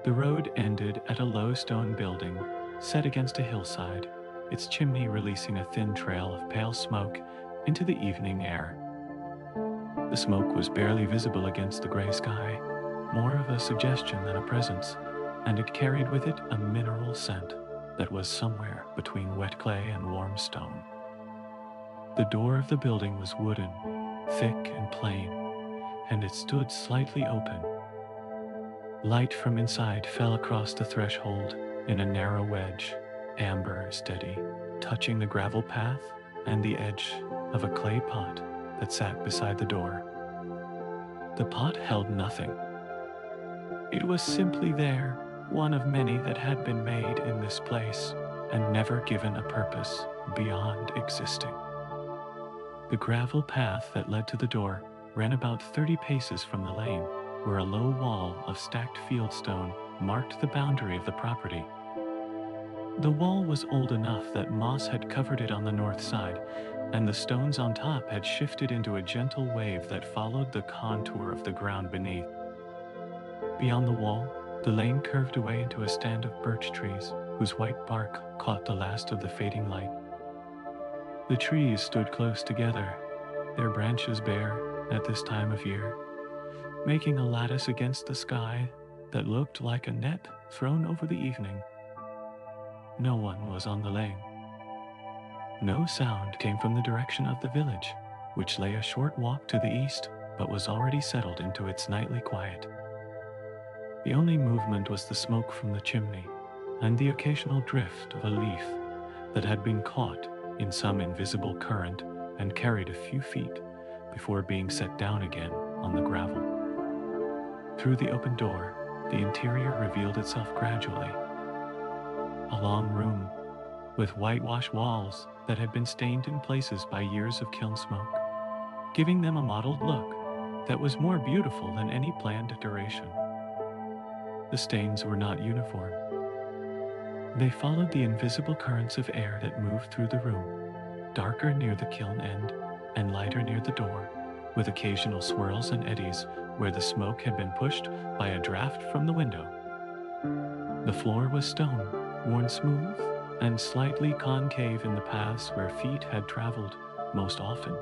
The road ended at a low stone building set against a hillside, its chimney releasing a thin trail of pale smoke into the evening air. The smoke was barely visible against the gray sky, more of a suggestion than a presence, and it carried with it a mineral scent that was somewhere between wet clay and warm stone. The door of the building was wooden, thick and plain, and it stood slightly open. Light from inside fell across the threshold in a narrow wedge, amber steady, touching the gravel path and the edge of a clay pot that sat beside the door. The pot held nothing. It was simply there, one of many that had been made in this place and never given a purpose beyond existing. The gravel path that led to the door ran about 30 paces from the lane, where a low wall of stacked fieldstone marked the boundary of the property. The wall was old enough that moss had covered it on the north side, and the stones on top had shifted into a gentle wave that followed the contour of the ground beneath. Beyond the wall, the lane curved away into a stand of birch trees, whose white bark caught the last of the fading light. The trees stood close together, their branches bare at this time of year, making a lattice against the sky that looked like a net thrown over the evening. No one was on the lane. No sound came from the direction of the village, which lay a short walk to the east, but was already settled into its nightly quiet. The only movement was the smoke from the chimney, and the occasional drift of a leaf that had been caught in some invisible current and carried a few feet before being set down again on the gravel. Through the open door, the interior revealed itself gradually. A long room with whitewashed walls that had been stained in places by years of kiln smoke, giving them a mottled look that was more beautiful than any planned decoration. The stains were not uniform. They followed the invisible currents of air that moved through the room, darker near the kiln end and lighter near the door, with occasional swirls and eddies where the smoke had been pushed by a draft from the window. The floor was stone, worn smooth and slightly concave in the paths where feet had traveled most often,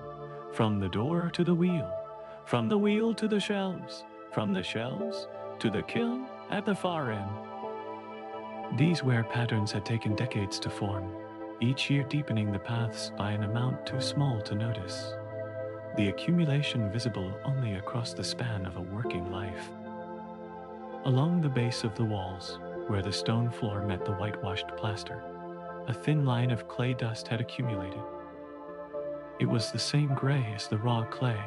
from the door to the wheel, from the wheel to the shelves, from the shelves to the kiln at the far end. These wear patterns had taken decades to form, each year deepening the paths by an amount too small to notice, the accumulation visible only across the span of a working life. Along the base of the walls, where the stone floor met the whitewashed plaster, a thin line of clay dust had accumulated. It was the same gray as the raw clay,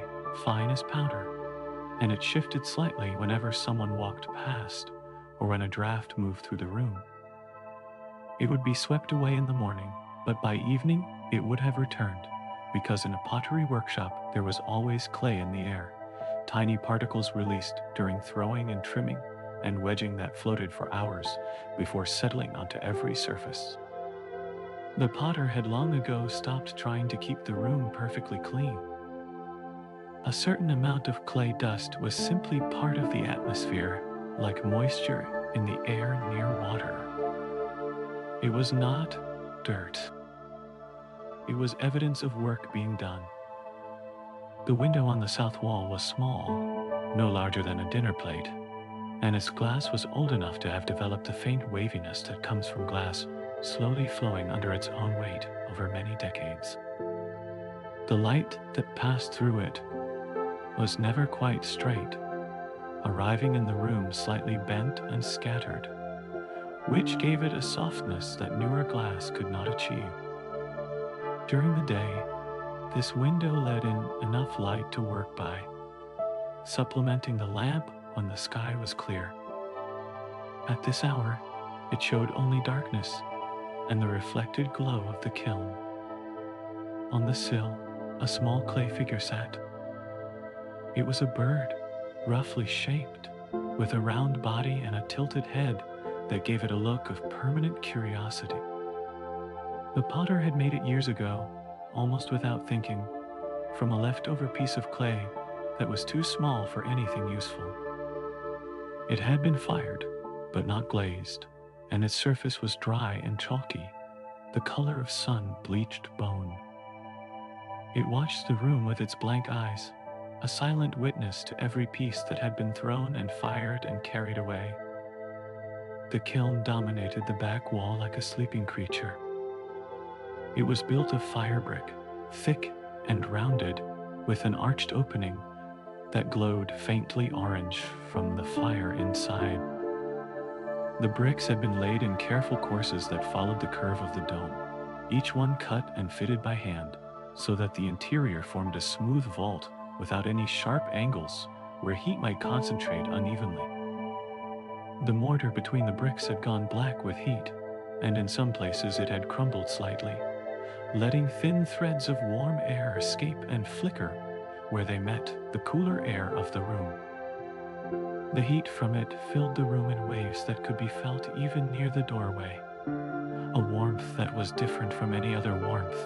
fine as powder, and it shifted slightly whenever someone walked past or when a draft moved through the room. It would be swept away in the morning, but by evening it would have returned, because in a pottery workshop there was always clay in the air, tiny particles released during throwing and trimming and wedging that floated for hours before settling onto every surface. The potter had long ago stopped trying to keep the room perfectly clean. A certain amount of clay dust was simply part of the atmosphere, like moisture in the air near water. It was not dirt. It was evidence of work being done. The window on the south wall was small, no larger than a dinner plate, and its glass was old enough to have developed the faint waviness that comes from glass slowly flowing under its own weight over many decades. The light that passed through it was never quite straight, arriving in the room slightly bent and scattered, which gave it a softness that newer glass could not achieve. During the day, this window let in enough light to work by, supplementing the lamp when the sky was clear. At this hour, it showed only darkness and the reflected glow of the kiln. On the sill, a small clay figure sat. It was a bird, roughly shaped, with a round body and a tilted head that gave it a look of permanent curiosity. The potter had made it years ago, almost without thinking, from a leftover piece of clay that was too small for anything useful. It had been fired, but not glazed, and its surface was dry and chalky, the color of sun-bleached bone. It watched the room with its blank eyes, a silent witness to every piece that had been thrown and fired and carried away. The kiln dominated the back wall like a sleeping creature. It was built of fire brick, thick and rounded, with an arched opening that glowed faintly orange from the fire inside. The bricks had been laid in careful courses that followed the curve of the dome, each one cut and fitted by hand, so that the interior formed a smooth vault without any sharp angles where heat might concentrate unevenly. The mortar between the bricks had gone black with heat, and in some places it had crumbled slightly, letting thin threads of warm air escape and flicker where they met the cooler air of the room. The heat from it filled the room in waves that could be felt even near the doorway, a warmth that was different from any other warmth.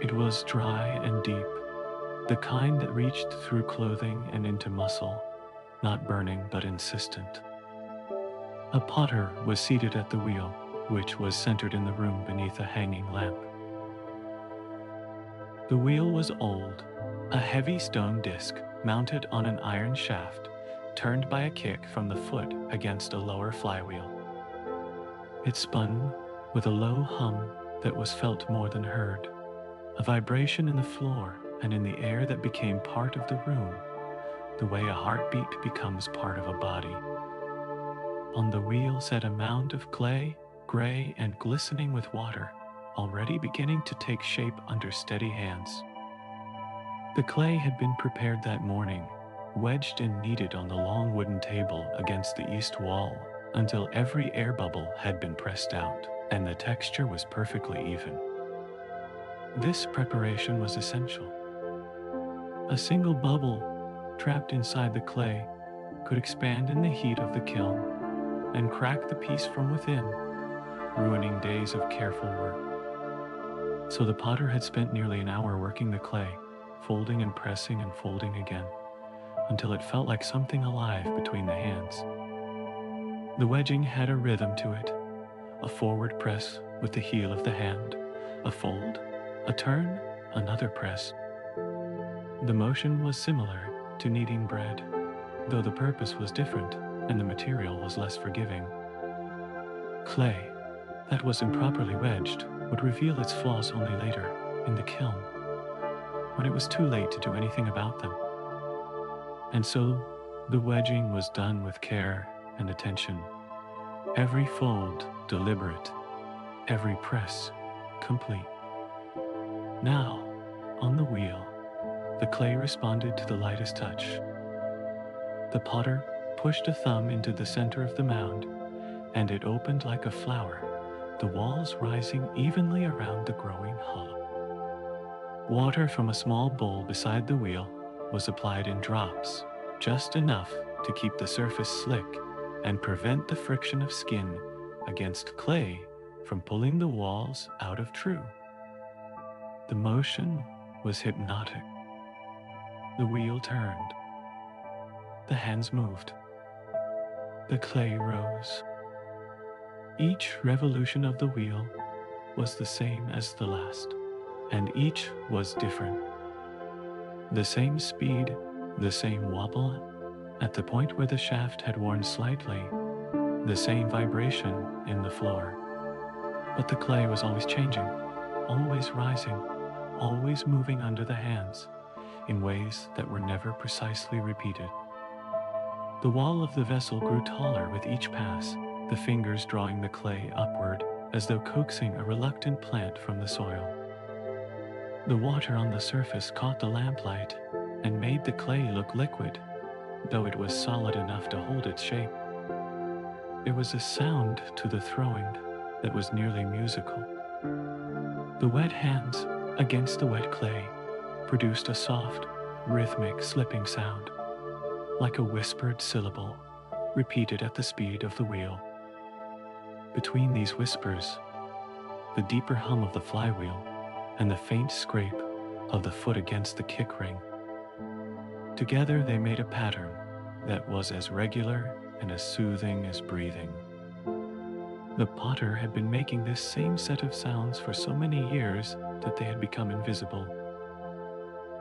It was dry and deep, the kind that reached through clothing and into muscle, not burning but insistent. A potter was seated at the wheel, which was centered in the room beneath a hanging lamp. The wheel was old, a heavy stone disc mounted on an iron shaft, turned by a kick from the foot against a lower flywheel. It spun with a low hum that was felt more than heard, a vibration in the floor and in the air that became part of the room, the way a heartbeat becomes part of a body. On the wheel sat a mound of clay, gray and glistening with water, already beginning to take shape under steady hands. The clay had been prepared that morning, wedged and kneaded on the long wooden table against the east wall until every air bubble had been pressed out and the texture was perfectly even. This preparation was essential. A single bubble trapped inside the clay could expand in the heat of the kiln and crack the piece from within, ruining days of careful work. So the potter had spent nearly an hour working the clay, folding and pressing and folding again, until it felt like something alive between the hands. The wedging had a rhythm to it, a forward press with the heel of the hand, a fold, a turn, another press. The motion was similar to kneading bread, though the purpose was different and the material was less forgiving. Clay that was improperly wedged would reveal its flaws only later, in the kiln, when it was too late to do anything about them. And so the wedging was done with care and attention, every fold deliberate, every press complete. Now, on the wheel, the clay responded to the lightest touch. The potter pushed a thumb into the center of the mound, and it opened like a flower, the walls rising evenly around the growing hollow. Water from a small bowl beside the wheel was applied in drops, just enough to keep the surface slick and prevent the friction of skin against clay from pulling the walls out of true. The motion was hypnotic. The wheel turned. The hands moved. The clay rose. Each revolution of the wheel was the same as the last, and each was different. The same speed, the same wobble at the point where the shaft had worn slightly, the same vibration in the floor. But the clay was always changing, always rising, always moving under the hands in ways that were never precisely repeated. The wall of the vessel grew taller with each pass, the fingers drawing the clay upward as though coaxing a reluctant plant from the soil. The water on the surface caught the lamplight and made the clay look liquid, though it was solid enough to hold its shape. There was a sound to the throwing that was nearly musical. The wet hands against the wet clay produced a soft, rhythmic slipping sound, like a whispered syllable repeated at the speed of the wheel. Between these whispers, the deeper hum of the flywheel and the faint scrape of the foot against the kick ring. Together they made a pattern that was as regular and as soothing as breathing. The potter had been making this same set of sounds for so many years that they had become invisible.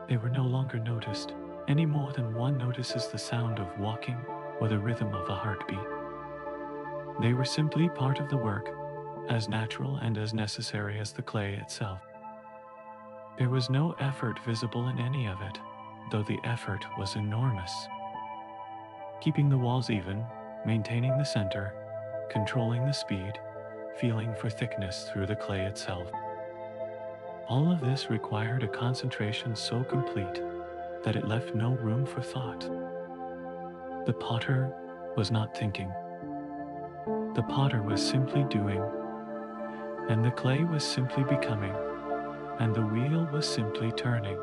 They were no longer noticed, any more than one notices the sound of walking or the rhythm of a heartbeat. They were simply part of the work, as natural and as necessary as the clay itself. There was no effort visible in any of it, though the effort was enormous. Keeping the walls even, maintaining the center, controlling the speed, feeling for thickness through the clay itself. All of this required a concentration so complete that it left no room for thought. The potter was not thinking. The potter was simply doing, and the clay was simply becoming, and the wheel was simply turning,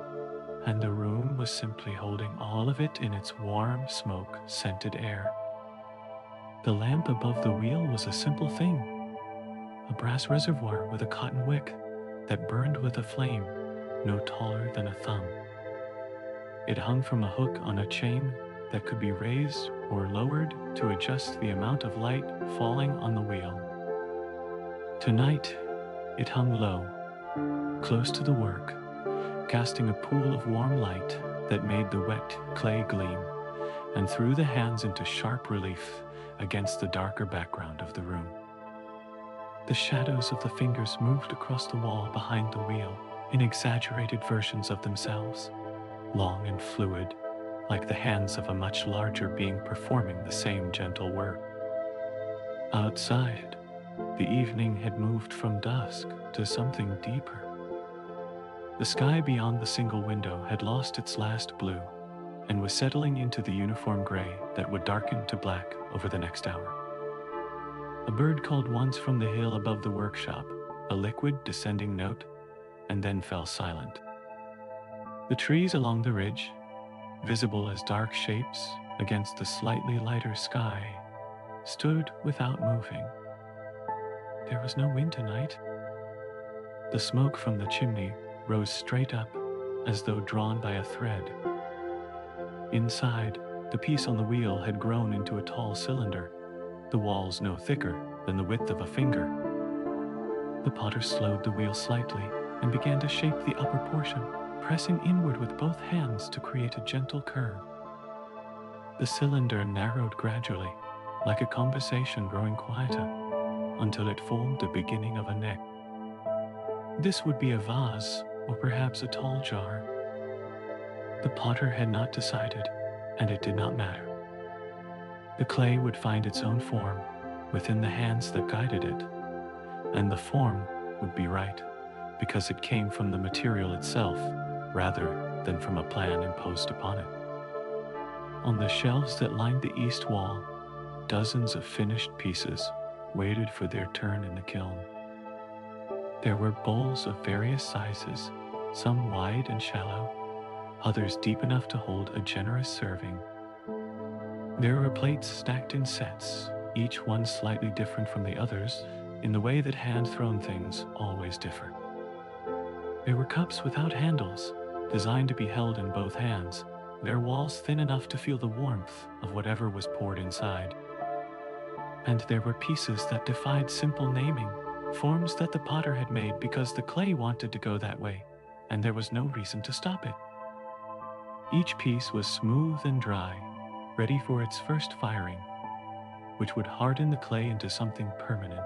and the room was simply holding all of it in its warm, smoke-scented air. The lamp above the wheel was a simple thing, a brass reservoir with a cotton wick that burned with a flame no taller than a thumb. It hung from a hook on a chain that could be raised or lowered to adjust the amount of light falling on the wheel. Tonight, it hung low, close to the work, casting a pool of warm light that made the wet clay gleam and threw the hands into sharp relief against the darker background of the room. The shadows of the fingers moved across the wall behind the wheel in exaggerated versions of themselves, long and fluid, like the hands of a much larger being performing the same gentle work. Outside, the evening had moved from dusk to something deeper. The sky beyond the single window had lost its last blue and was settling into the uniform gray that would darken to black over the next hour. A bird called once from the hill above the workshop, a liquid descending note, and then fell silent. The trees along the ridge, visible as dark shapes against the slightly lighter sky, stood without moving. There was no wind tonight. The smoke from the chimney rose straight up as though drawn by a thread. Inside, the piece on the wheel had grown into a tall cylinder, the walls no thicker than the width of a finger. The potter slowed the wheel slightly and began to shape the upper portion, pressing inward with both hands to create a gentle curve. The cylinder narrowed gradually, like a conversation growing quieter, until it formed the beginning of a neck. This would be a vase, or perhaps a tall jar. The potter had not decided, and it did not matter. The clay would find its own form within the hands that guided it, and the form would be right, because it came from the material itself rather than from a plan imposed upon it. On the shelves that lined the east wall, dozens of finished pieces waited for their turn in the kiln. There were bowls of various sizes, some wide and shallow, others deep enough to hold a generous serving. There were plates stacked in sets, each one slightly different from the others, in the way that hand-thrown things always differ. There were cups without handles, designed to be held in both hands, their walls thin enough to feel the warmth of whatever was poured inside. And there were pieces that defied simple naming, forms that the potter had made because the clay wanted to go that way, and there was no reason to stop it. Each piece was smooth and dry, ready for its first firing, which would harden the clay into something permanent.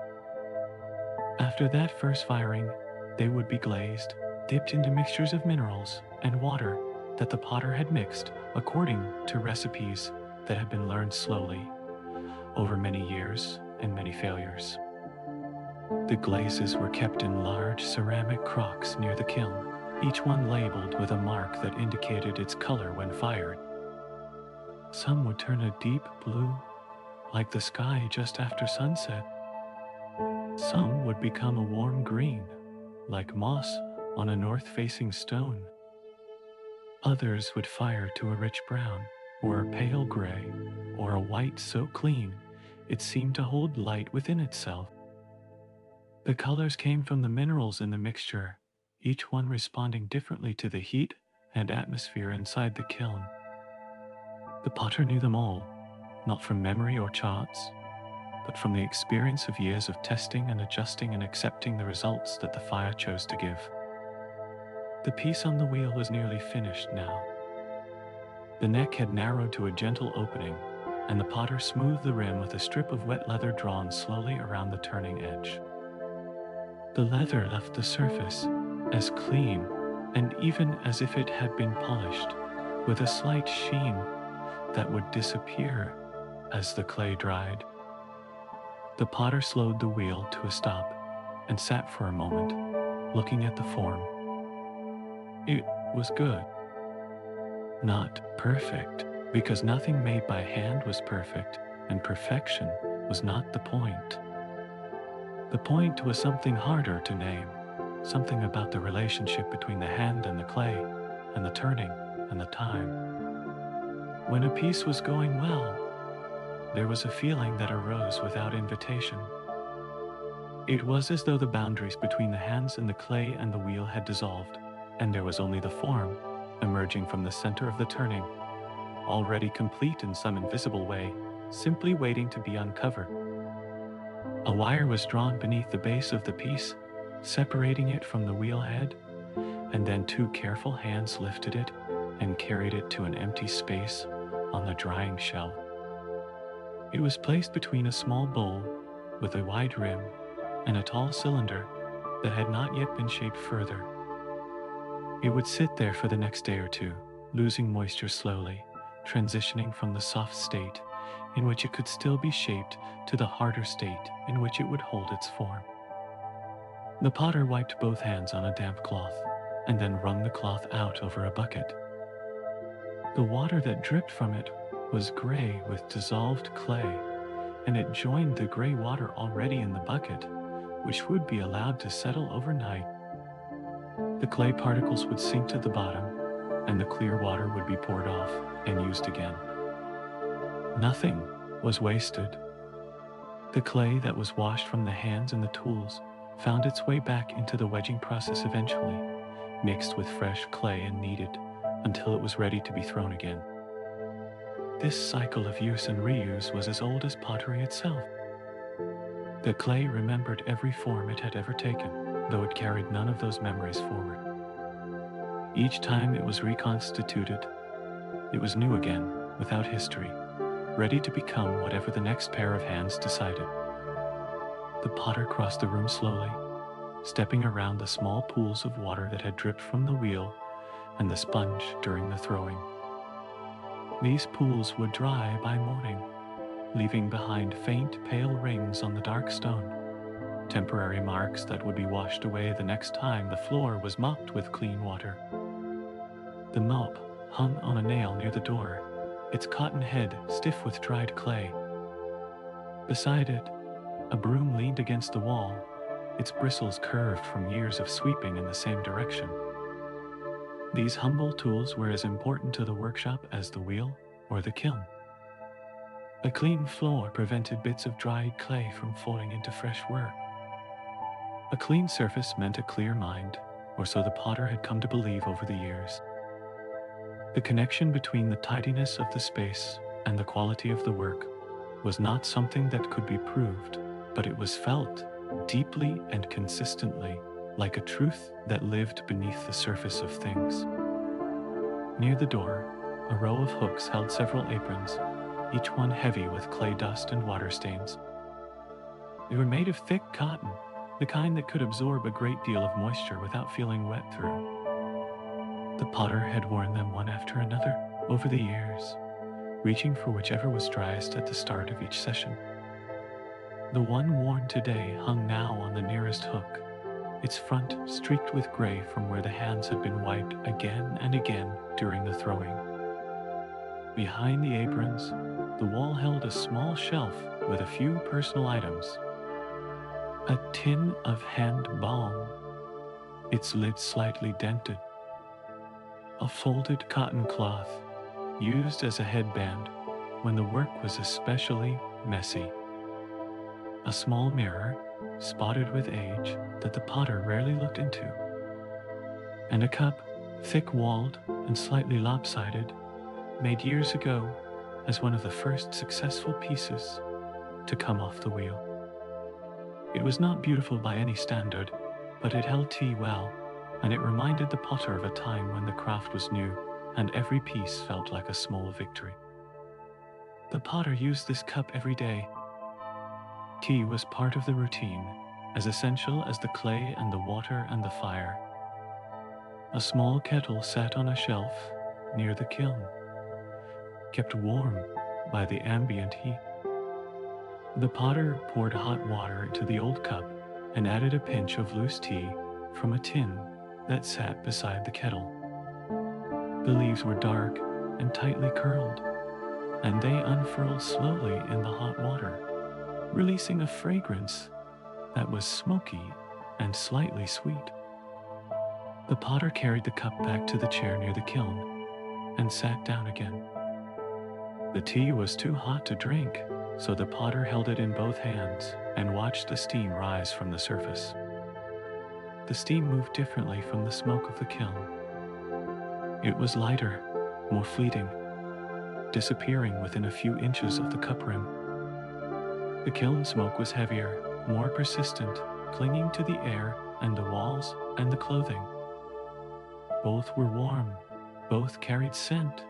After that first firing, they would be glazed, dipped into mixtures of minerals and water that the potter had mixed according to recipes that had been learned slowly over many years and many failures. The glazes were kept in large ceramic crocks near the kiln, each one labeled with a mark that indicated its color when fired. Some would turn a deep blue, like the sky just after sunset. Some would become a warm green, like moss on a north-facing stone. Others would fire to a rich brown, or a pale gray, or a white so clean it seemed to hold light within itself. The colors came from the minerals in the mixture, each one responding differently to the heat and atmosphere inside the kiln. The potter knew them all, not from memory or charts, but from the experience of years of testing and adjusting and accepting the results that the fire chose to give. The piece on the wheel was nearly finished now. The neck had narrowed to a gentle opening, and the potter smoothed the rim with a strip of wet leather drawn slowly around the turning edge. The leather left the surface as clean and even as if it had been polished, with a slight sheen that would disappear as the clay dried. The potter slowed the wheel to a stop and sat for a moment, looking at the form. It was good. Not perfect, because nothing made by hand was perfect, and perfection was not the point. The point was something harder to name, something about the relationship between the hand and the clay, and the turning and the time. When a piece was going well, there was a feeling that arose without invitation. It was as though the boundaries between the hands and the clay and the wheel had dissolved, and there was only the form, emerging from the center of the turning, already complete in some invisible way, simply waiting to be uncovered. A wire was drawn beneath the base of the piece, separating it from the wheel head, and then two careful hands lifted it and carried it to an empty space on the drying shelf. It was placed between a small bowl with a wide rim and a tall cylinder that had not yet been shaped further. It would sit there for the next day or two, losing moisture slowly, transitioning from the soft state in which it could still be shaped to the harder state in which it would hold its form. The potter wiped both hands on a damp cloth and then wrung the cloth out over a bucket. The water that dripped from it was gray with dissolved clay, and it joined the gray water already in the bucket, which would be allowed to settle overnight. The clay particles would sink to the bottom, and the clear water would be poured off and used again. Nothing was wasted. The clay that was washed from the hands and the tools found its way back into the wedging process eventually, mixed with fresh clay and kneaded until it was ready to be thrown again. This cycle of use and reuse was as old as pottery itself. The clay remembered every form it had ever taken, though it carried none of those memories forward. Each time it was reconstituted, it was new again, without history, ready to become whatever the next pair of hands decided. The potter crossed the room slowly, stepping around the small pools of water that had dripped from the wheel and the sponge during the throwing. These pools would dry by morning, leaving behind faint, pale rings on the dark stone, temporary marks that would be washed away the next time the floor was mopped with clean water. The mop hung on a nail near the door, its cotton head stiff with dried clay. Beside it, a broom leaned against the wall, its bristles curved from years of sweeping in the same direction. These humble tools were as important to the workshop as the wheel or the kiln. A clean floor prevented bits of dried clay from falling into fresh work. A clean surface meant a clear mind, or so the potter had come to believe over the years. The connection between the tidiness of the space and the quality of the work was not something that could be proved, but it was felt deeply and consistently, like a truth that lived beneath the surface of things. Near the door, a row of hooks held several aprons, each one heavy with clay dust and water stains. They were made of thick cotton, the kind that could absorb a great deal of moisture without feeling wet through. The potter had worn them one after another over the years, reaching for whichever was driest at the start of each session. The one worn today hung now on the nearest hook, its front streaked with gray from where the hands had been wiped again and again during the throwing. Behind the aprons, the wall held a small shelf with a few personal items. A tin of hand balm, its lid slightly dented. A folded cotton cloth, used as a headband when the work was especially messy. A small mirror, spotted with age, that the potter rarely looked into. And a cup, thick-walled and slightly lopsided, made years ago as one of the first successful pieces to come off the wheel. It was not beautiful by any standard, but it held tea well, and it reminded the potter of a time when the craft was new and every piece felt like a small victory. The potter used this cup every day. Tea was part of the routine, as essential as the clay and the water and the fire. A small kettle sat on a shelf near the kiln, kept warm by the ambient heat. The potter poured hot water into the old cup and added a pinch of loose tea from a tin that sat beside the kettle. The leaves were dark and tightly curled, and they unfurled slowly in the hot water, releasing a fragrance that was smoky and slightly sweet. The potter carried the cup back to the chair near the kiln and sat down again. The tea was too hot to drink, so the potter held it in both hands and watched the steam rise from the surface. The steam moved differently from the smoke of the kiln. It was lighter, more fleeting, disappearing within a few inches of the cup rim. The kiln smoke was heavier, more persistent, clinging to the air and the walls and the clothing. Both were warm, both carried scent,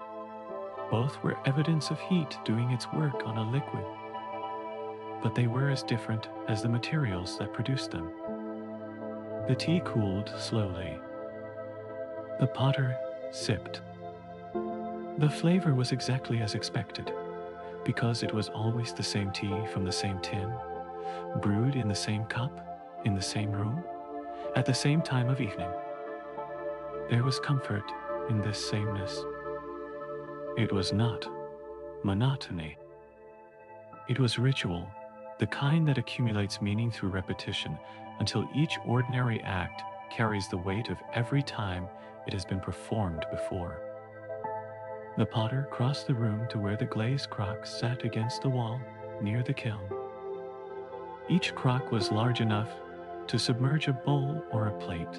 both were evidence of heat doing its work on a liquid. But they were as different as the materials that produced them. The tea cooled slowly. The potter sipped. The flavor was exactly as expected, because it was always the same tea from the same tin, brewed in the same cup, in the same room, at the same time of evening. There was comfort in this sameness. It was not monotony. It was ritual, the kind that accumulates meaning through repetition until each ordinary act carries the weight of every time it has been performed before. The potter crossed the room to where the glazed crocks sat against the wall near the kiln. Each crock was large enough to submerge a bowl or a plate,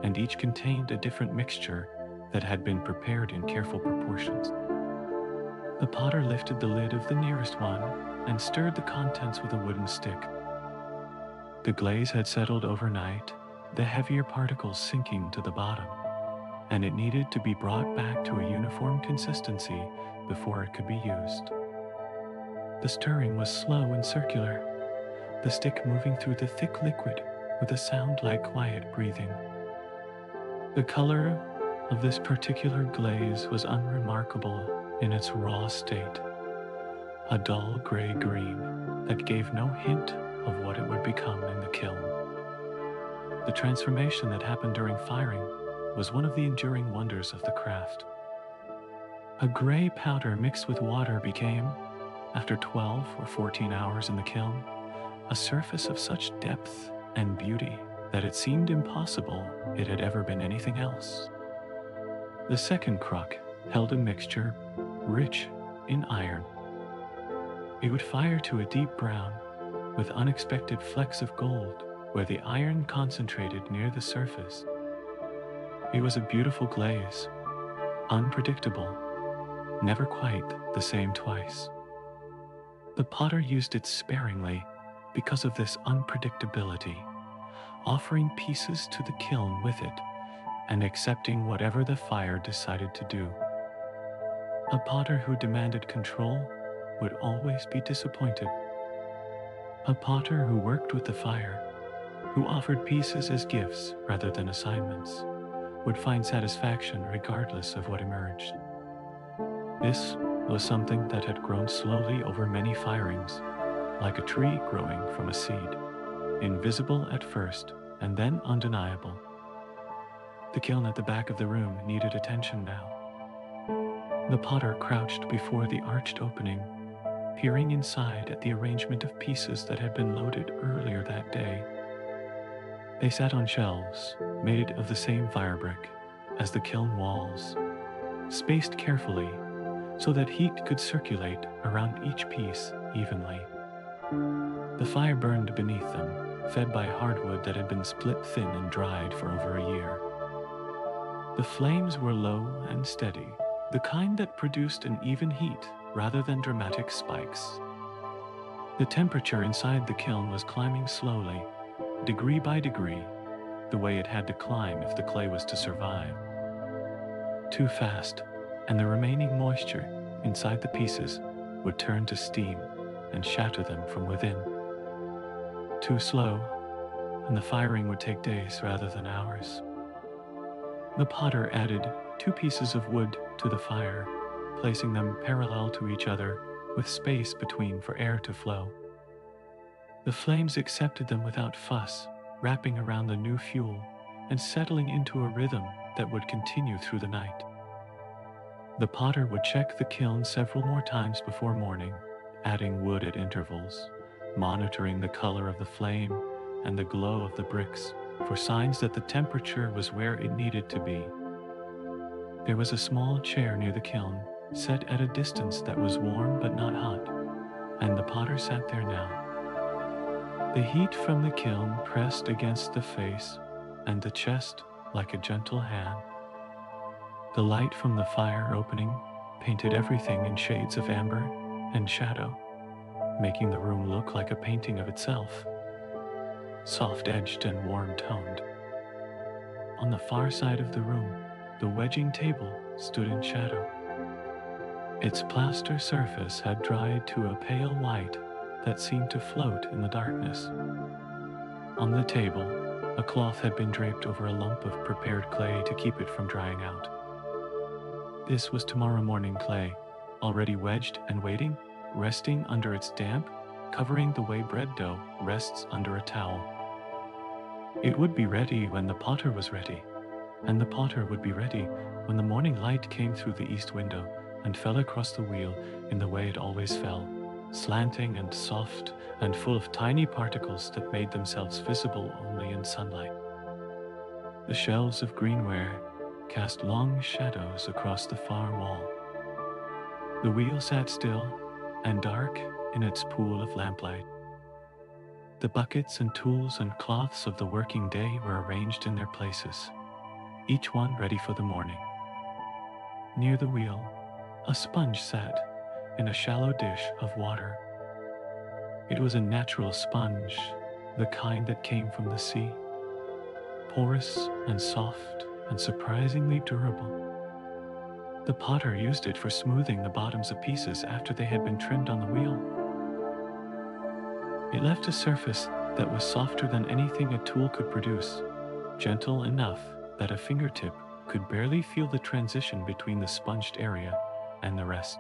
and each contained a different mixture that had been prepared in careful proportions. The potter lifted the lid of the nearest one and stirred the contents with a wooden stick. The glaze had settled overnight, the heavier particles sinking to the bottom, and it needed to be brought back to a uniform consistency before it could be used. The stirring was slow and circular, the stick moving through the thick liquid with a sound like quiet breathing. The color of this particular glaze was unremarkable in its raw state, a dull gray-green that gave no hint of what it would become in the kiln. The transformation that happened during firing was one of the enduring wonders of the craft. A gray powder mixed with water became, after 12 or 14 hours in the kiln, a surface of such depth and beauty that it seemed impossible it had ever been anything else. The second crock held a mixture rich in iron. It would fire to a deep brown with unexpected flecks of gold where the iron concentrated near the surface. It was a beautiful glaze, unpredictable, never quite the same twice. The potter used it sparingly because of this unpredictability, offering pieces to the kiln with it and accepting whatever the fire decided to do. A potter who demanded control would always be disappointed. A potter who worked with the fire, who offered pieces as gifts rather than assignments, would find satisfaction regardless of what emerged. This was something that had grown slowly over many firings, like a tree growing from a seed, invisible at first and then undeniable. The kiln at the back of the room needed attention now. The potter crouched before the arched opening, peering inside at the arrangement of pieces that had been loaded earlier that day. They sat on shelves, made of the same firebrick as the kiln walls, spaced carefully so that heat could circulate around each piece evenly. The fire burned beneath them, fed by hardwood that had been split thin and dried for over a year. The flames were low and steady, the kind that produced an even heat rather than dramatic spikes. The temperature inside the kiln was climbing slowly, degree by degree, the way it had to climb if the clay was to survive. Too fast, and the remaining moisture inside the pieces would turn to steam and shatter them from within. Too slow, and the firing would take days rather than hours. The potter added 2 pieces of wood to the fire, placing them parallel to each other with space between for air to flow. The flames accepted them without fuss, wrapping around the new fuel and settling into a rhythm that would continue through the night. The potter would check the kiln several more times before morning, adding wood at intervals, monitoring the color of the flame and the glow of the bricks for signs that the temperature was where it needed to be. There was a small chair near the kiln, set at a distance that was warm but not hot, and the potter sat there now. The heat from the kiln pressed against the face and the chest like a gentle hand. The light from the fire opening painted everything in shades of amber and shadow, making the room look like a painting of itself, soft-edged and warm-toned. On the far side of the room, the wedging table stood in shadow. Its plaster surface had dried to a pale white that seemed to float in the darkness. On the table, a cloth had been draped over a lump of prepared clay to keep it from drying out. This was tomorrow morning clay, already wedged and waiting, resting under its damp, covering the way bread dough rests under a towel. It would be ready when the potter was ready, and the potter would be ready when the morning light came through the east window and fell across the wheel in the way it always fell, slanting and soft and full of tiny particles that made themselves visible only in sunlight. The shelves of greenware cast long shadows across the far wall. The wheel sat still and dark in its pool of lamplight. The buckets and tools and cloths of the working day were arranged in their places, each one ready for the morning. Near the wheel, a sponge sat in a shallow dish of water. It was a natural sponge, the kind that came from the sea, porous and soft and surprisingly durable. The potter used it for smoothing the bottoms of pieces after they had been trimmed on the wheel. It left a surface that was softer than anything a tool could produce, gentle enough that a fingertip could barely feel the transition between the sponged area and the rest.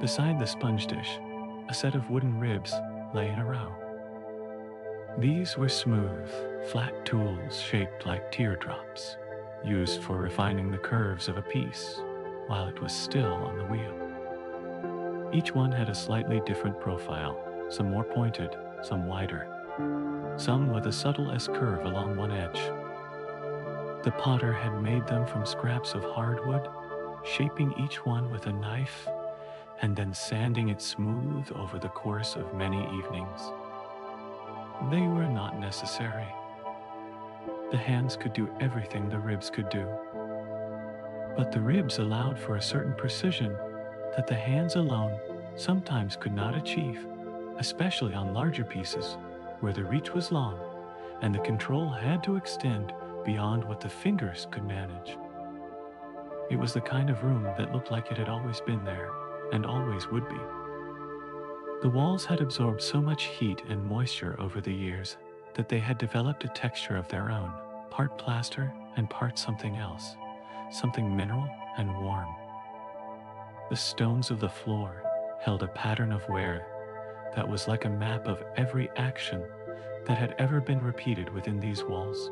Beside the sponge dish, a set of wooden ribs lay in a row. These were smooth, flat tools shaped like teardrops, used for refining the curves of a piece while it was still on the wheel. Each one had a slightly different profile, some more pointed, some wider, some with a subtle S-curve along one edge. The potter had made them from scraps of hardwood, shaping each one with a knife and then sanding it smooth over the course of many evenings. They were not necessary. The hands could do everything the ribs could do, but the ribs allowed for a certain precision that the hands alone sometimes could not achieve, especially on larger pieces where the reach was long and the control had to extend beyond what the fingers could manage. It was the kind of room that looked like it had always been there and always would be. The walls had absorbed so much heat and moisture over the years that they had developed a texture of their own, part plaster and part something else, something mineral and warm. The stones of the floor held a pattern of wear that was like a map of every action that had ever been repeated within these walls.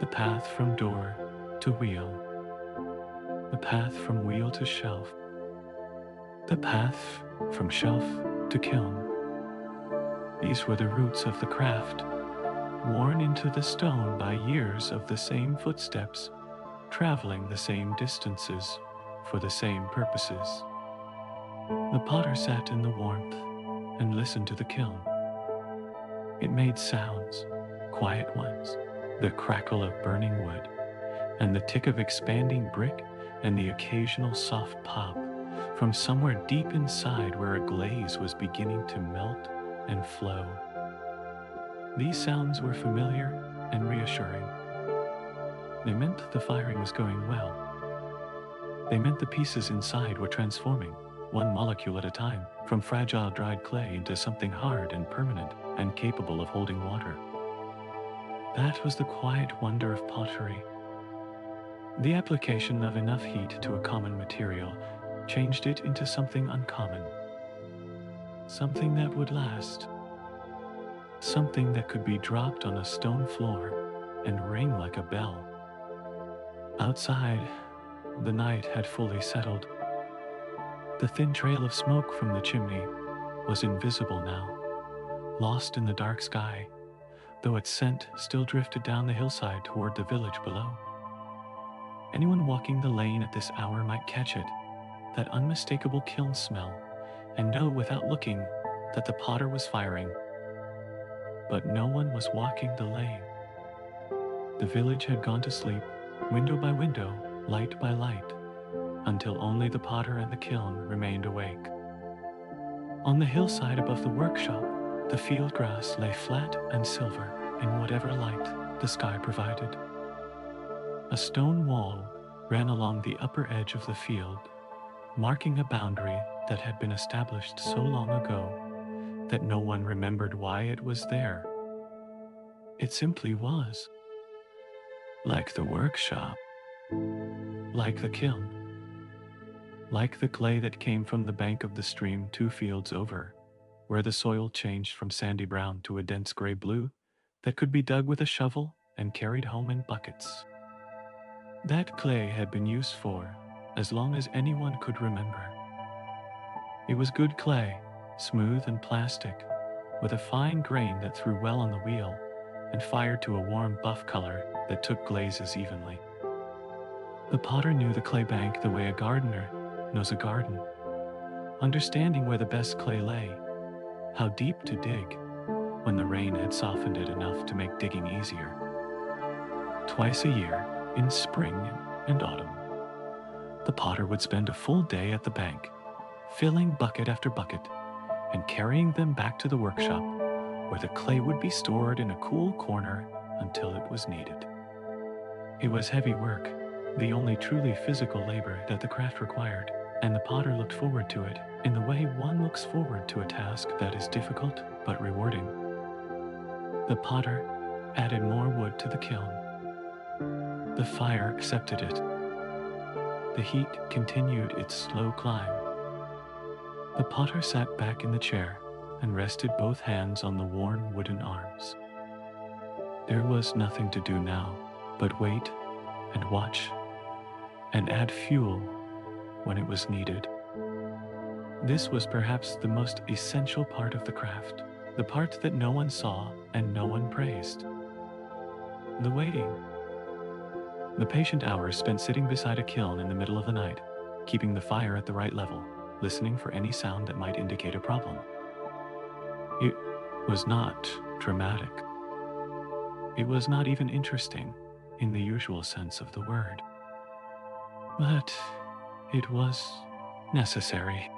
The path from door to wheel, the path from wheel to shelf, the path from shelf to kiln. These were the roots of the craft, worn into the stone by years of the same footsteps, traveling the same distances for the same purposes. The potter sat in the warmth and listened to the kiln. It made sounds, quiet ones, the crackle of burning wood, and the tick of expanding brick, and the occasional soft pop from somewhere deep inside where a glaze was beginning to melt and flow. These sounds were familiar and reassuring. They meant the firing was going well. They meant the pieces inside were transforming, one molecule at a time, from fragile dried clay into something hard and permanent and capable of holding water. That was the quiet wonder of pottery. The application of enough heat to a common material changed it into something uncommon, something that would last, something that could be dropped on a stone floor and ring like a bell. Outside, the night had fully settled. The thin trail of smoke from the chimney was invisible now, lost in the dark sky, though its scent still drifted down the hillside toward the village below. Anyone walking the lane at this hour might catch it, that unmistakable kiln smell, and know without looking that the potter was firing. But no one was walking the lane. The village had gone to sleep, window by window, light by light, until only the potter and the kiln remained awake. On the hillside above the workshop, the field grass lay flat and silver in whatever light the sky provided. A stone wall ran along the upper edge of the field, marking a boundary that had been established so long ago that no one remembered why it was there. It simply was. Like the workshop, like the kiln, like the clay that came from the bank of the stream 2 fields over, where the soil changed from sandy brown to a dense gray blue that could be dug with a shovel and carried home in buckets. That clay had been used for as long as anyone could remember. It was good clay, smooth and plastic, with a fine grain that threw well on the wheel and fired to a warm buff color that took glazes evenly. The potter knew the clay bank the way a gardener knows a garden, understanding where the best clay lay, how deep to dig, when the rain had softened it enough to make digging easier. Twice a year, in spring and autumn, the potter would spend a full day at the bank, filling bucket after bucket and carrying them back to the workshop, where the clay would be stored in a cool corner until it was needed. It was heavy work, the only truly physical labor that the craft required, and the potter looked forward to it in the way one looks forward to a task that is difficult but rewarding. The potter added more wood to the kiln. The fire accepted it. The heat continued its slow climb. The potter sat back in the chair and rested both hands on the worn wooden arms. There was nothing to do now but wait and watch and add fuel when it was needed. This was perhaps the most essential part of the craft, the part that no one saw and no one praised. The waiting. The patient hours spent sitting beside a kiln in the middle of the night, keeping the fire at the right level, listening for any sound that might indicate a problem. was not dramatic. It was not even interesting in the usual sense of the word. But it was necessary.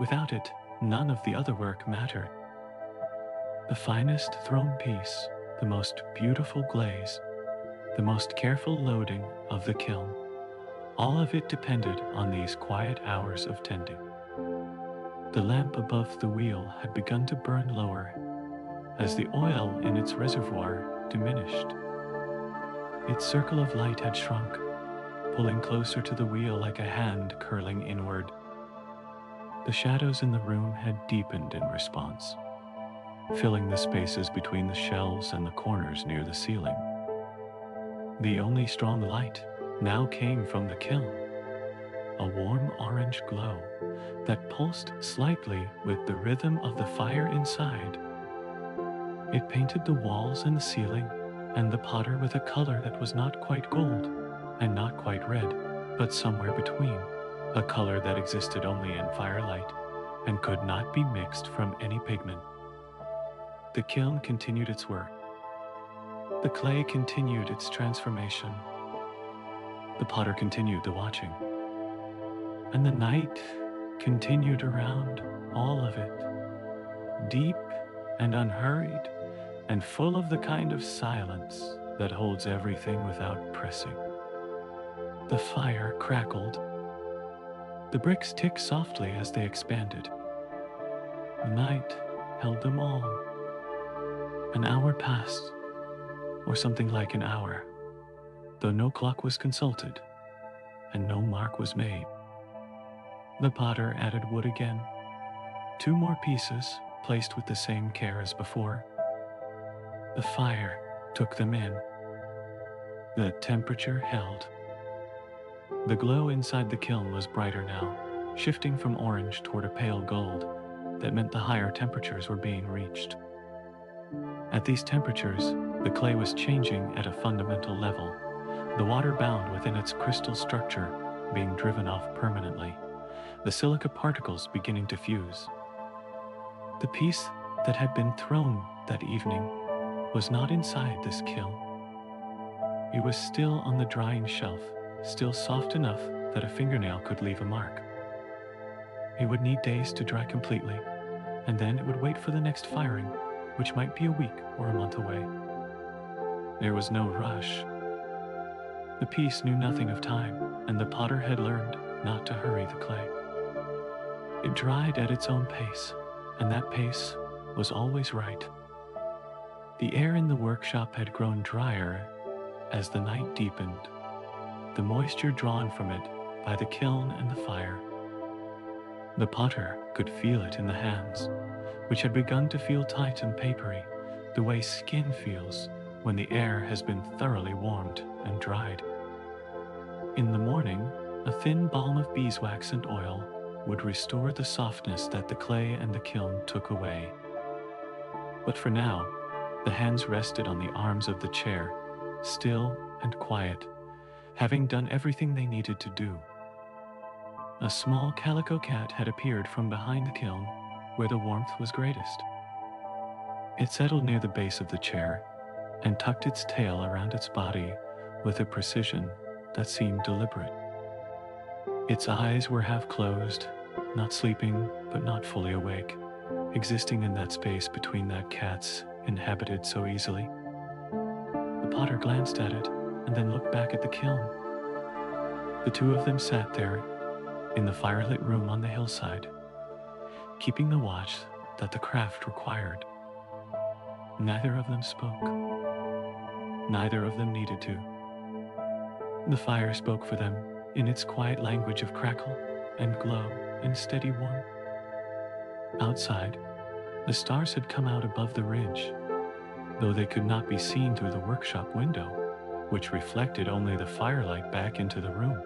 Without it, none of the other work mattered. The finest thrown piece, the most beautiful glaze, the most careful loading of the kiln, all of it depended on these quiet hours of tending. The lamp above the wheel had begun to burn lower as the oil in its reservoir diminished. Its circle of light had shrunk, pulling closer to the wheel like a hand curling inward. The shadows in the room had deepened in response, filling the spaces between the shelves and the corners near the ceiling. The only strong light now came from the kiln, a warm orange glow that pulsed slightly with the rhythm of the fire inside. It painted the walls and the ceiling and the potter with a color that was not quite gold and not quite red, but somewhere between, a color that existed only in firelight and could not be mixed from any pigment. The kiln continued its work. The clay continued its transformation. The potter continued the watching. And the night continued around all of it, deep and unhurried, and full of the kind of silence that holds everything without pressing. The fire crackled. The bricks ticked softly as they expanded. The night held them all. An hour passed, or something like an hour, though no clock was consulted and no mark was made. The potter added wood again, 2 more pieces placed with the same care as before. The fire took them in. The temperature held. The glow inside the kiln was brighter now, shifting from orange toward a pale gold that meant the higher temperatures were being reached. At these temperatures, the clay was changing at a fundamental level, the water bound within its crystal structure being driven off permanently, the silica particles beginning to fuse. The piece that had been thrown that evening was not inside this kiln. It was still on the drying shelf, still soft enough that a fingernail could leave a mark. It would need days to dry completely, and then it would wait for the next firing, which might be a week or a month away. There was no rush. The piece knew nothing of time, and the potter had learned not to hurry the clay. It dried at its own pace, and that pace was always right. The air in the workshop had grown drier as the night deepened, the moisture drawn from it by the kiln and the fire. The potter could feel it in the hands, which had begun to feel tight and papery, the way skin feels when the air has been thoroughly warmed and dried. In the morning, a thin balm of beeswax and oil would restore the softness that the clay and the kiln took away. But for now, the hands rested on the arms of the chair, still and quiet, having done everything they needed to do. A small calico cat had appeared from behind the kiln, where the warmth was greatest. It settled near the base of the chair and tucked its tail around its body with a precision that seemed deliberate. Its eyes were half closed, not sleeping but not fully awake, existing in that space between that cat's inhabited so easily. The potter glanced at it and then looked back at the kiln. The two of them sat there in the firelit room on the hillside, keeping the watch that the craft required. Neither of them spoke. Neither of them needed to. The fire spoke for them in its quiet language of crackle and glow and steady warmth. Outside, the stars had come out above the ridge, though they could not be seen through the workshop window, which reflected only the firelight back into the room.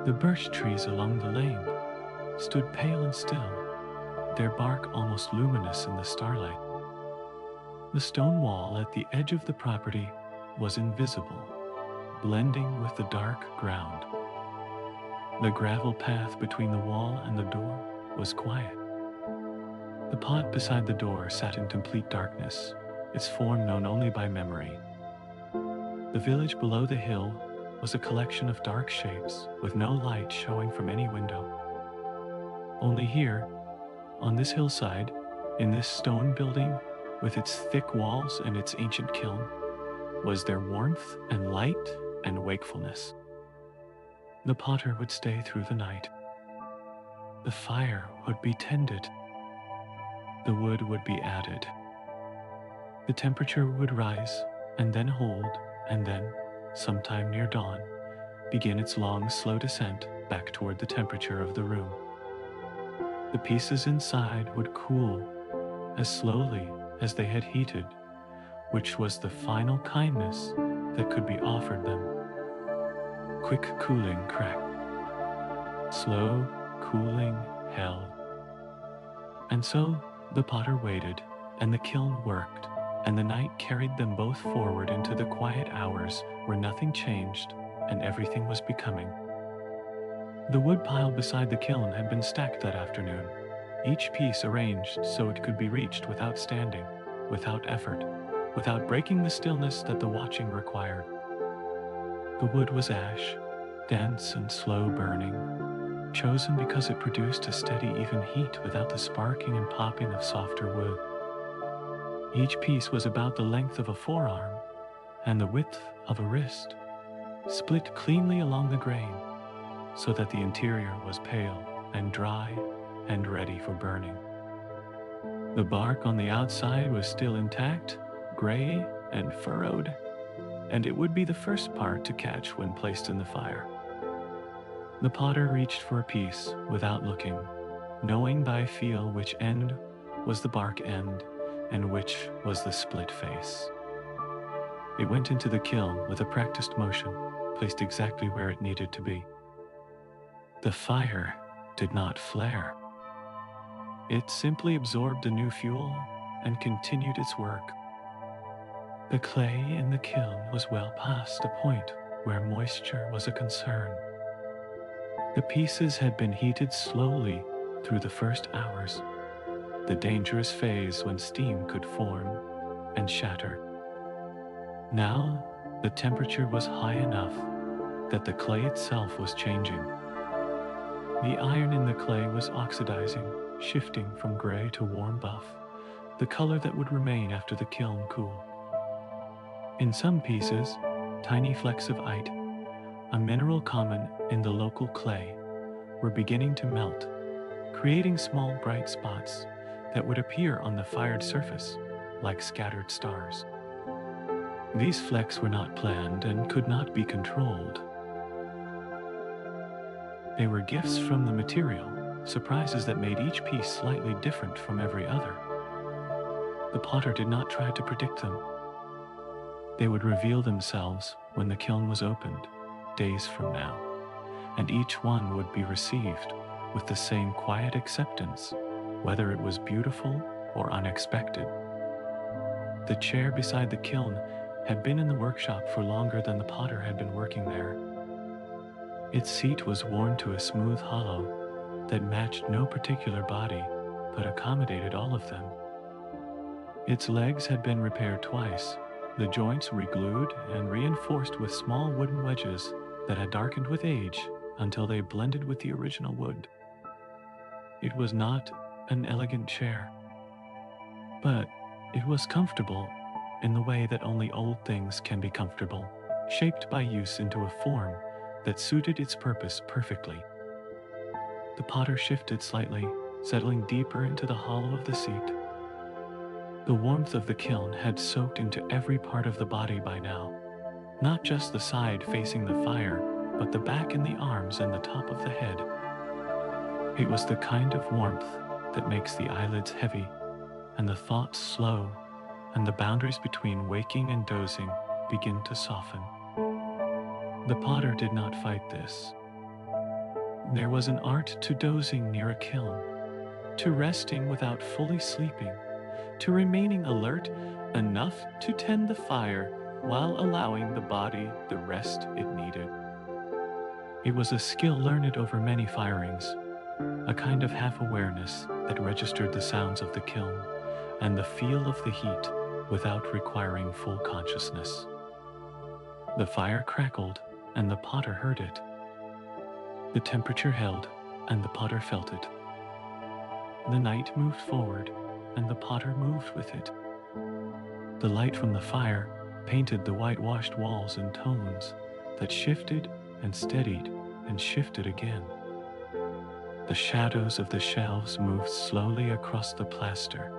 The birch trees along the lane stood pale and still, their bark almost luminous in the starlight. The stone wall at the edge of the property was invisible, blending with the dark ground. The gravel path between the wall and the door was quiet. The The pot beside the door sat in complete darkness, its form known only by memory. The village below the hill was a collection of dark shapes with no light showing from any window. Only here, on this hillside, in this stone building, with its thick walls and its ancient kiln, was there warmth and light and wakefulness. The potter would stay through the night. The fire would be tended. The wood would be added. The temperature would rise and then hold, and then, sometime near dawn, begin its long, slow descent back toward the temperature of the room. The pieces inside would cool as slowly as they had heated, which was the final kindness that could be offered them. Quick cooling crack. Slow cooling hell. And so the potter waited, and the kiln worked, and the night carried them both forward into the quiet hours where nothing changed and everything was becoming. The wood pile beside the kiln had been stacked that afternoon, each piece arranged so it could be reached without standing, without effort, without breaking the stillness that the watching required. The wood was ash, dense and slow burning, chosen because it produced a steady, even heat without the sparking and popping of softer wood. Each piece was about the length of a forearm and the width of a wrist, split cleanly along the grain, so that the interior was pale and dry and ready for burning. The bark on the outside was still intact, gray and furrowed, and it would be the first part to catch when placed in the fire. The potter reached for a piece without looking, knowing by feel which end was the bark end and which was the split face. It went into the kiln with a practiced motion, placed exactly where it needed to be. The fire did not flare. It simply absorbed the new fuel and continued its work. The clay in the kiln was well past a point where moisture was a concern. The pieces had been heated slowly through the first hours, the dangerous phase when steam could form and shatter. Now, the temperature was high enough that the clay itself was changing. The iron in the clay was oxidizing, shifting from gray to warm buff, the color that would remain after the kiln cooled. In some pieces, tiny flecks of ite, a mineral common in the local clay, were beginning to melt, creating small bright spots that would appear on the fired surface like scattered stars. These flecks were not planned and could not be controlled. They were gifts from the material, surprises that made each piece slightly different from every other. The potter did not try to predict them. They would reveal themselves when the kiln was opened, days from now, and each one would be received with the same quiet acceptance, whether it was beautiful or unexpected. The chair beside the kiln had been in the workshop for longer than the potter had been working there. Its seat was worn to a smooth hollow that matched no particular body, but accommodated all of them. Its legs had been repaired twice, the joints reglued and reinforced with small wooden wedges that had darkened with age until they blended with the original wood. It was not an elegant chair, but it was comfortable in the way that only old things can be comfortable, shaped by use into a form that suited its purpose perfectly. The potter shifted slightly, settling deeper into the hollow of the seat. The warmth of the kiln had soaked into every part of the body by now, not just the side facing the fire, but the back and the arms and the top of the head. It was the kind of warmth that makes the eyelids heavy and the thoughts slow, and the boundaries between waking and dozing begin to soften. The potter did not fight this. There was an art to dozing near a kiln, to resting without fully sleeping, to remaining alert enough to tend the fire while allowing the body the rest it needed. It was a skill learned over many firings, a kind of half-awareness that registered the sounds of the kiln and the feel of the heat without requiring full consciousness. The fire crackled, and the potter heard it. The temperature held, and the potter felt it. The night moved forward, and the potter moved with it. The light from the fire painted the whitewashed walls in tones that shifted and steadied and shifted again. The shadows of the shelves moved slowly across the plaster,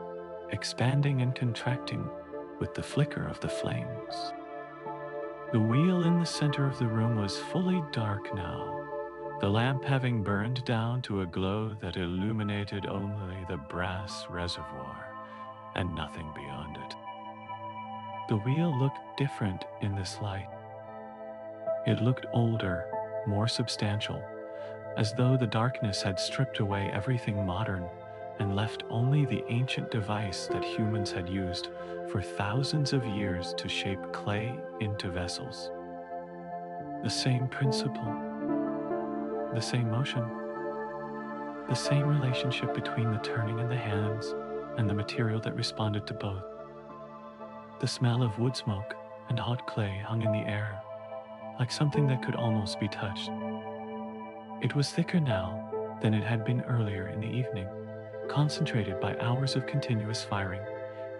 expanding and contracting with the flicker of the flames. The wheel in the center of the room was fully dark now, the lamp having burned down to a glow that illuminated only the brass reservoir and nothing beyond it. The wheel looked different in this light. It looked older, more substantial, as though the darkness had stripped away everything modern and left only the ancient device that humans had used for thousands of years to shape clay into vessels. The same principle, the same motion, the same relationship between the turning in the hands and the material that responded to both. The smell of wood smoke and hot clay hung in the air, like something that could almost be touched. It was thicker now than it had been earlier in the evening, concentrated by hours of continuous firing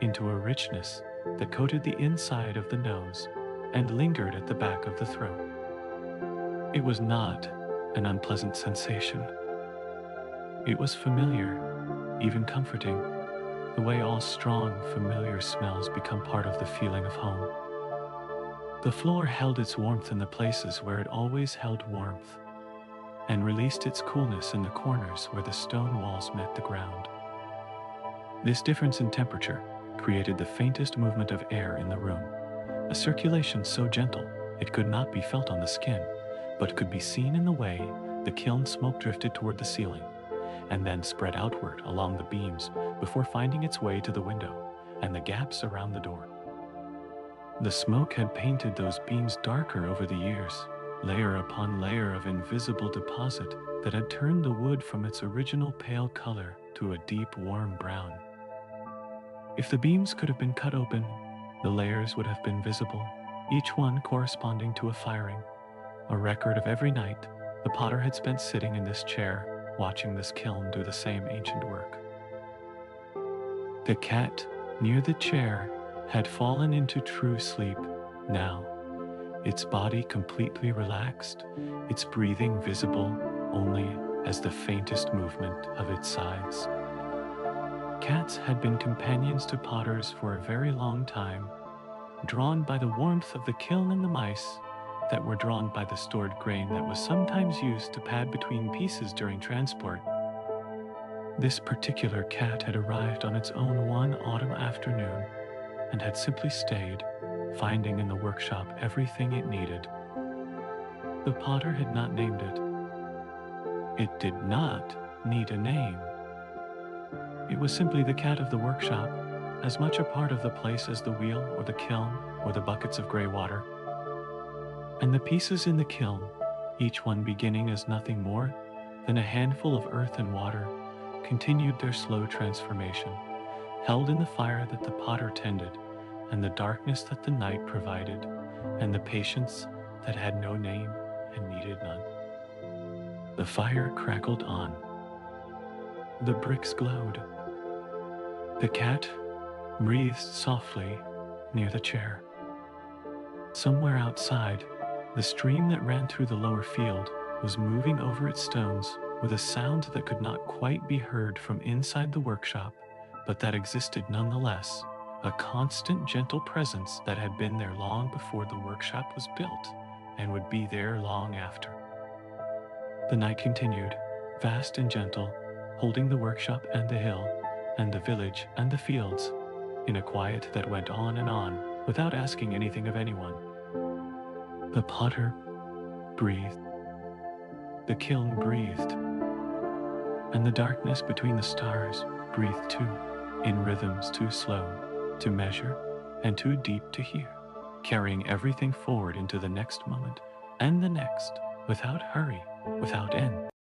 into a richness that coated the inside of the nose and lingered at the back of the throat. It was not an unpleasant sensation. It was familiar, even comforting, the way all strong, familiar smells become part of the feeling of home. The floor held its warmth in the places where it always held warmth, and released its coolness in the corners where the stone walls met the ground. This difference in temperature created the faintest movement of air in the room, a circulation so gentle it could not be felt on the skin, but could be seen in the way the kiln smoke drifted toward the ceiling, and then spread outward along the beams before finding its way to the window and the gaps around the door. The smoke had painted those beams darker over the years, layer upon layer of invisible deposit that had turned the wood from its original pale color to a deep, warm brown. If the beams could have been cut open, the layers would have been visible, each one corresponding to a firing, a record of every night the potter had spent sitting in this chair, watching this kiln do the same ancient work. The cat near the chair had fallen into true sleep now, its body completely relaxed, its breathing visible only as the faintest movement of its sides. Cats had been companions to potters for a very long time, drawn by the warmth of the kiln and the mice that were drawn by the stored grain that was sometimes used to pad between pieces during transport. This particular cat had arrived on its own one autumn afternoon and had simply stayed, finding in the workshop everything it needed. The potter had not named it. It did not need a name. It was simply the cat of the workshop, as much a part of the place as the wheel or the kiln or the buckets of gray water. And the pieces in the kiln, each one beginning as nothing more than a handful of earth and water, continued their slow transformation, held in the fire that the potter tended, and the darkness that the night provided, and the patience that had no name and needed none. The fire crackled on. The bricks glowed. The cat breathed softly near the chair. Somewhere outside, the stream that ran through the lower field was moving over its stones with a sound that could not quite be heard from inside the workshop, but that existed nonetheless, a constant gentle presence that had been there long before the workshop was built and would be there long after. The night continued, vast and gentle, holding the workshop and the hill and the village and the fields in a quiet that went on and on without asking anything of anyone. The potter breathed. The kiln breathed. And the darkness between the stars breathed too, in rhythms too slow to measure and too deep to hear, carrying everything forward into the next moment and the next, without hurry, without end.